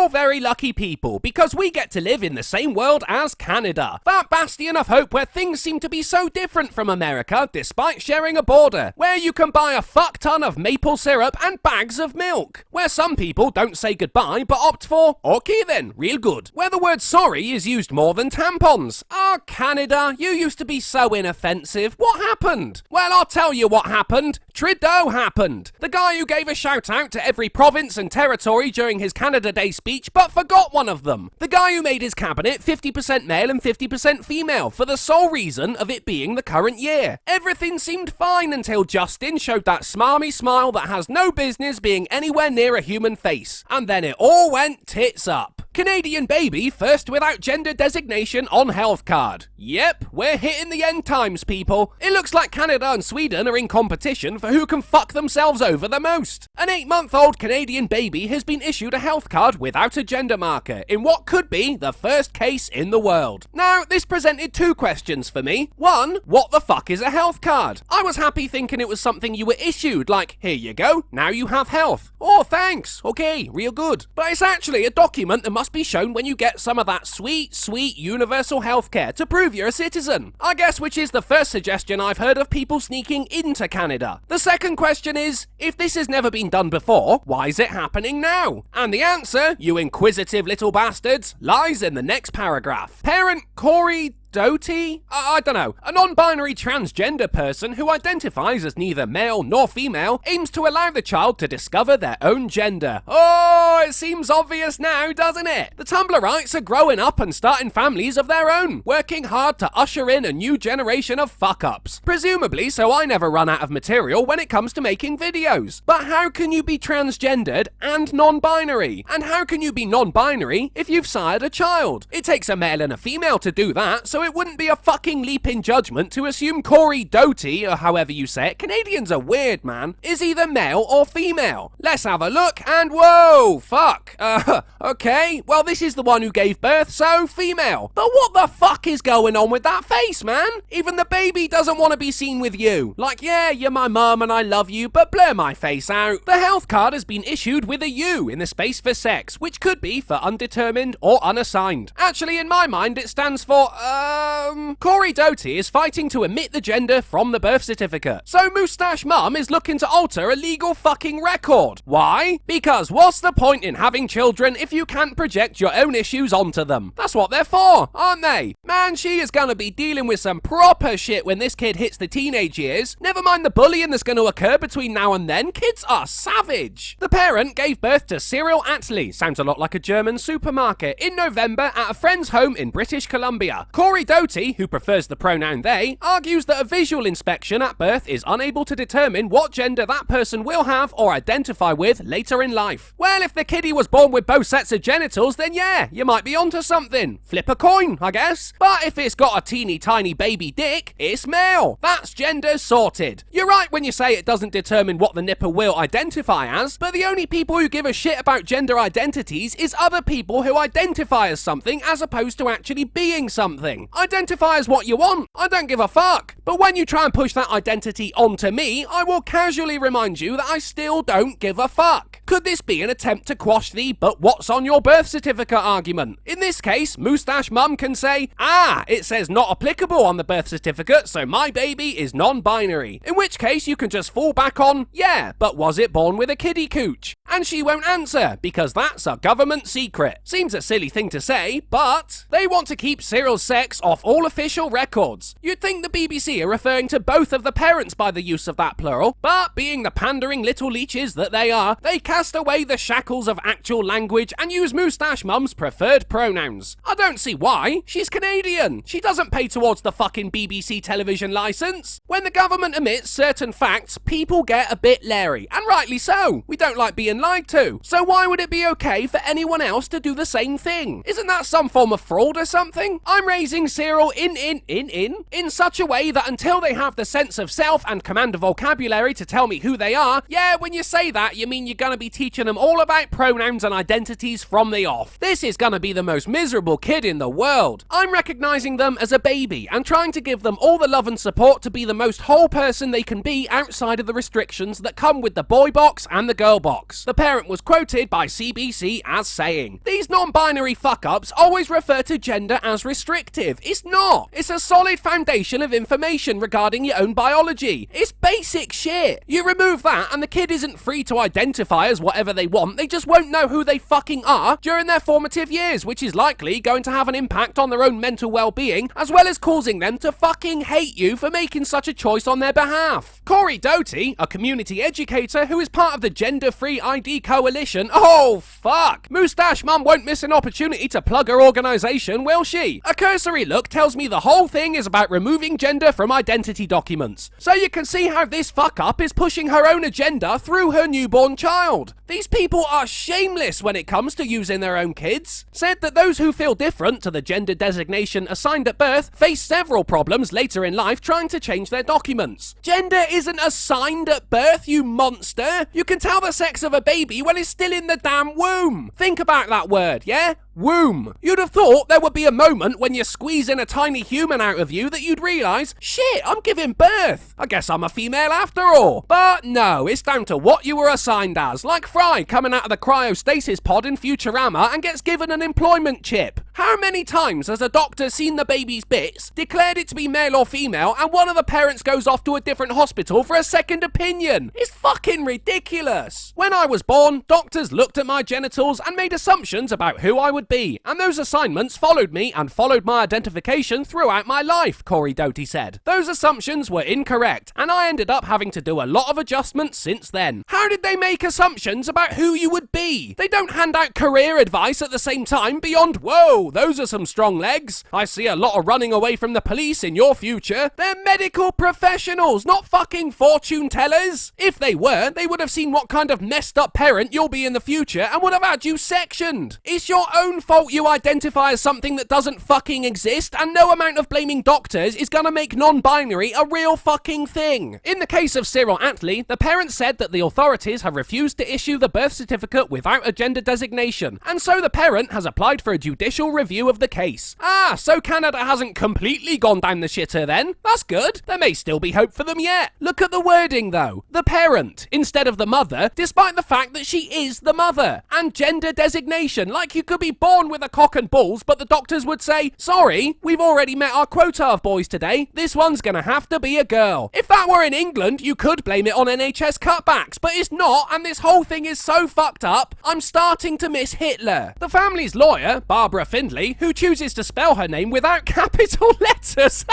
all very lucky people because we get to live in the same world as Canada. That bastion of hope where things seem to be so different from America despite sharing a border. Where you can buy a fuck ton of maple syrup and bags of milk. Where some people don't say goodbye but opt for, okay then, real good. Where the word sorry is used more than tampons. Ah, Canada, you used to be so inoffensive. What happened? Well, I'll tell you what happened. Trudeau happened. The guy who gave a shout out to every province and territory during his Canada Day speech but forgot one of them. The guy who made his cabinet 50% male and 50% female for the sole reason of it being the current year. Everything seemed fine until Justin showed that smarmy smile that has no business being anywhere near a human face. And then it all went tits up. Canadian baby first without gender designation on health card. Yep, we're hitting the end times, people. It looks like Canada and Sweden are in competition for who can fuck themselves over the most. An 8-month-old Canadian baby has been issued a health card without a gender marker in what could be the first case in the world. Now, this presented two questions for me. One, what the fuck is a health card? I was happy thinking it was something you were issued, like, here you go, now you have health. Oh, thanks, okay, real good. But it's actually a document that must be shown when you get some of that sweet, sweet universal healthcare to prove you're a citizen. I guess which is the first suggestion I've heard of people sneaking into Canada. The second question is, if this has never been done before, why is it happening now? And the answer, you inquisitive little bastards, lies in the next paragraph. Parent Corey Doty? I don't know. A non-binary transgender person who identifies as neither male nor female aims to allow the child to discover their own gender. Oh, it seems obvious now, doesn't it? The Tumblrites are growing up and starting families of their own, working hard to usher in a new generation of fuck-ups. Presumably so I never run out of material when it comes to making videos. But how can you be transgendered and non-binary? And how can you be non-binary if you've sired a child? It takes a male and a female to do that, so it wouldn't be a fucking leap in judgment to assume Corey Doty, or however you say it, Canadians are weird, man, is either male or female. Let's have a look, and whoa, fuck. Okay, well this is the one who gave birth, so female. But what the fuck is going on with that face, man? Even the baby doesn't want to be seen with you. Like, yeah, you're my mum and I love you, but blur my face out. The health card has been issued with a U in the space for sex, which could be for undetermined or unassigned. Actually, in my mind, it stands for, Corey Doty is fighting to omit the gender from the birth certificate. So Moustache Mum is looking to alter a legal fucking record. Why? Because what's the point in having children if you can't project your own issues onto them? That's what they're for, aren't they? Man, she is gonna be dealing with some proper shit when this kid hits the teenage years. Never mind the bullying that's gonna occur between now and then. Kids are savage. The parent gave birth to Cyril Attlee, sounds a lot like a German supermarket, in November at a friend's home in British Columbia. Corey Doty, who prefers the pronoun they, argues that a visual inspection at birth is unable to determine what gender that person will have or identify with later in life. Well, if the kiddie was born with both sets of genitals, then yeah, you might be onto something. Flip a coin, I guess. But if it's got a teeny tiny baby dick, it's male. That's gender sorted. You're right when you say it doesn't determine what the nipper will identify as, but the only people who give a shit about gender identities is other people who identify as something as opposed to actually being something. Identify as what you want. I don't give a fuck. But when you try and push that identity onto me, I will casually remind you that I still don't give a fuck. Could this be an attempt to quash the "but what's on your birth certificate" argument? In this case, Moustache Mum can say, it says not applicable on the birth certificate, so my baby is non-binary. In which case you can just fall back on, yeah, but was it born with a kiddie cooch? And she won't answer, because that's a government secret. Seems a silly thing to say, but they want to keep Cyril's sex off all official records. You'd think the BBC are referring to both of the parents by the use of that plural, but being the pandering little leeches that they are, they cast away the shackles of actual language and use Moustache Mum's preferred pronouns. I don't see why. She's Canadian. She doesn't pay towards the fucking BBC television licence. When the government omits certain facts, people get a bit leery, and rightly so. We don't like being lied to. So why would it be okay for anyone else to do the same thing? Isn't that some form of fraud or something? I'm raising Cyril in such a way that But until they have the sense of self and command of vocabulary to tell me who they are, yeah, when you say that, you mean you're gonna be teaching them all about pronouns and identities from the off. This is gonna be the most miserable kid in the world. I'm recognizing them as a baby and trying to give them all the love and support to be the most whole person they can be outside of the restrictions that come with the boy box and the girl box. The parent was quoted by CBC as saying, "These non-binary fuck-ups always refer to gender as restrictive. It's not. It's a solid foundation of information regarding your own biology. It's basic shit. You remove that and the kid isn't free to identify as whatever they want. They just won't know who they fucking are during their formative years, which is likely going to have an impact on their own mental well-being, as well as causing them to fucking hate you for making such a choice on their behalf." Corey Doty, a community educator who is part of the Gender Free ID Coalition, oh fuck, Moustache Mum won't miss an opportunity to plug her organisation, will she? A cursory look tells me the whole thing is about removing gender from identity documents. So you can see how this fuck up is pushing her own agenda through her newborn child. These people are shameless when it comes to using their own kids. Said that those who feel different to the gender designation assigned at birth face several problems later in life trying to change their documents. Gender isn't assigned at birth, you monster. You can tell the sex of a baby when it's still in the damn womb. Think about that word, yeah? Womb. You'd have thought there would be a moment when you're squeezing a tiny human out of you that you'd realise, shit, I'm giving birth. I guess I'm a female after all. But no, it's down to what you were assigned as, like Fry coming out of the cryostasis pod in Futurama and gets given an employment chip. How many times has a doctor seen the baby's bits, declared it to be male or female, and one of the parents goes off to a different hospital for a second opinion? It's fucking ridiculous. When I was born, doctors looked at my genitals and made assumptions about who I would be, and those assignments followed me and followed my identification throughout my life, Corey Doty said. Those assumptions were incorrect, and I ended up having to do a lot of adjustments since then. How did they make assumptions about who you would be? They don't hand out career advice at the same time beyond, whoa, those are some strong legs. I see a lot of running away from the police in your future. They're medical professionals, not fucking fortune tellers. If they were, they would have seen what kind of messed up parent you'll be in the future and would have had you sectioned. It's your own fault you identify as something that doesn't fucking exist, and no amount of blaming doctors is gonna make non-binary a real fucking thing. In the case of Cyril Attlee, the parents said that the authorities have refused to issue the birth certificate without a gender designation, and so the parent has applied for a judicial review of the case. So Canada hasn't completely gone down the shitter then. That's good. There may still be hope for them yet. Look at the wording though. The parent, instead of the mother, despite the fact that she is the mother. And gender designation, like you could be born with a cock and balls, but the doctors would say, sorry, we've already met our quota of boys today. This one's gonna have to be a girl. If that were in England, you could blame it on NHS cutbacks, but it's not, and this whole thing is so fucked up, I'm starting to miss Hitler. The family's lawyer, Barbara Findlay, who chooses to spell her name without capital letters.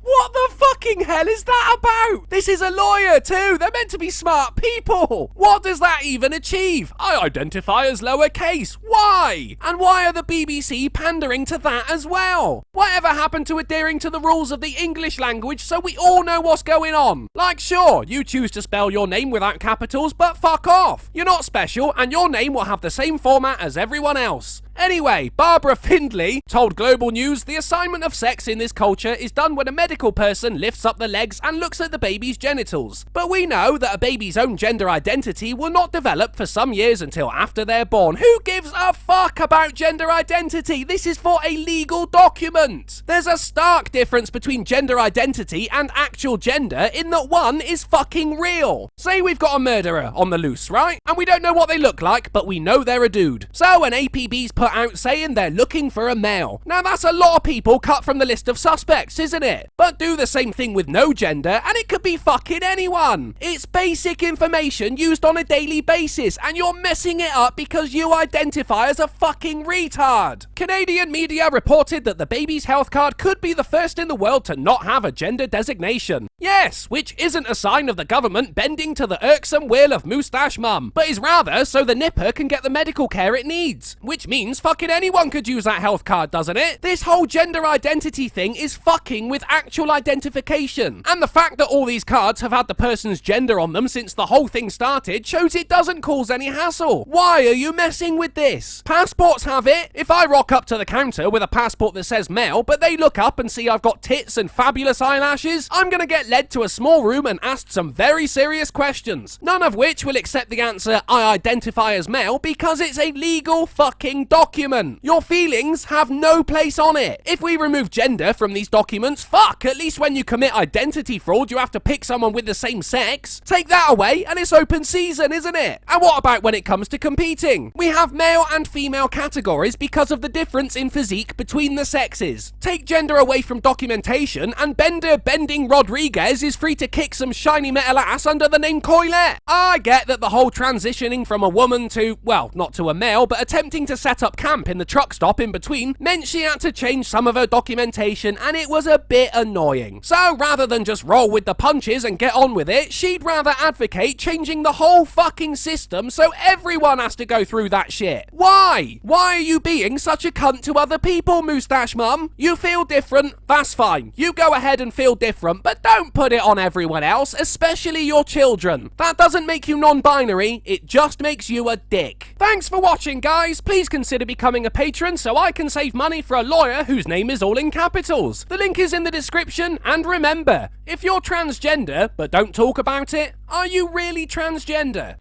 What the fucking hell is that about? This is a lawyer too. They're meant to be smart people. What does that even achieve? I identify as lowercase. Why? And why are the BBC pandering to that as well? Whatever happened to adhering to the rules of the English language so we all know what's going on? Like, sure, you choose to spell your name without capitals, but fuck off. You're not special and your name will have the same format as everyone else. Anyway, Barbara Findlay told Global News the assignment of sex in this culture is done when a medical person lifts up the legs and looks at the baby's genitals. But we know that a baby's own gender identity will not develop for some years until after they're born. Who gives a fuck about gender identity? This is for a legal document. There's a stark difference between gender identity and actual gender in that one is fucking real. Say we've got a murderer on the loose, right? And we don't know what they look like, but we know they're a dude. So an APB's put out saying they're looking for a male. Now that's a lot of people cut from the list of suspects, isn't it? But do the same thing with no gender and it could be fucking anyone. It's basic information used on a daily basis and you're messing it up because you identify as a fucking retard. Canadian media reported that the baby's health card could be the first in the world to not have a gender designation. Yes, which isn't a sign of the government bending to the irksome will of Moustache Mum, but is rather so the nipper can get the medical care it needs. Which means fucking anyone could use that health card, doesn't it? This whole gender identity thing is fucking with actual identification. And the fact that all these cards have had the person's gender on them since the whole thing started shows it doesn't cause any hassle. Why are you messing with this? Passports have it. If I rock up to the counter with a passport that says male, but they look up and see I've got tits and fabulous eyelashes, I'm gonna get led to a small room and asked some very serious questions, none of which will accept the answer I identify as male because it's a legal fucking document. Your feelings have no place on it. If we remove gender from these documents, fuck, at least when you commit identity fraud you have to pick someone with the same sex. Take that away and it's open season, isn't it? And what about when it comes to competing? We have male and female categories because of the difference in physique between the sexes. Take gender away from documentation and Bender Bending Rodriguez is free to kick some shiny metal ass under the name Coilette. I get that the whole transitioning from a woman to, well, not to a male, but attempting to set up camp in the truck stop in between meant she had to change some of her documentation and it was a bit annoying. So rather than just roll with the punches and get on with it, she'd rather advocate changing the whole fucking system so everyone has to go through that shit. Why? Why are you being such a cunt to other people, Moustache Mum? You feel different? That's fine. You go ahead and feel different, but don't put it on everyone else, especially your children. That doesn't make you non-binary, it just makes you a dick. Thanks for watching, guys. Please consider becoming a patron so I can save money for a lawyer whose name is all in capitals. The link is in the description, and remember, if you're transgender but don't talk about it, are you really transgender?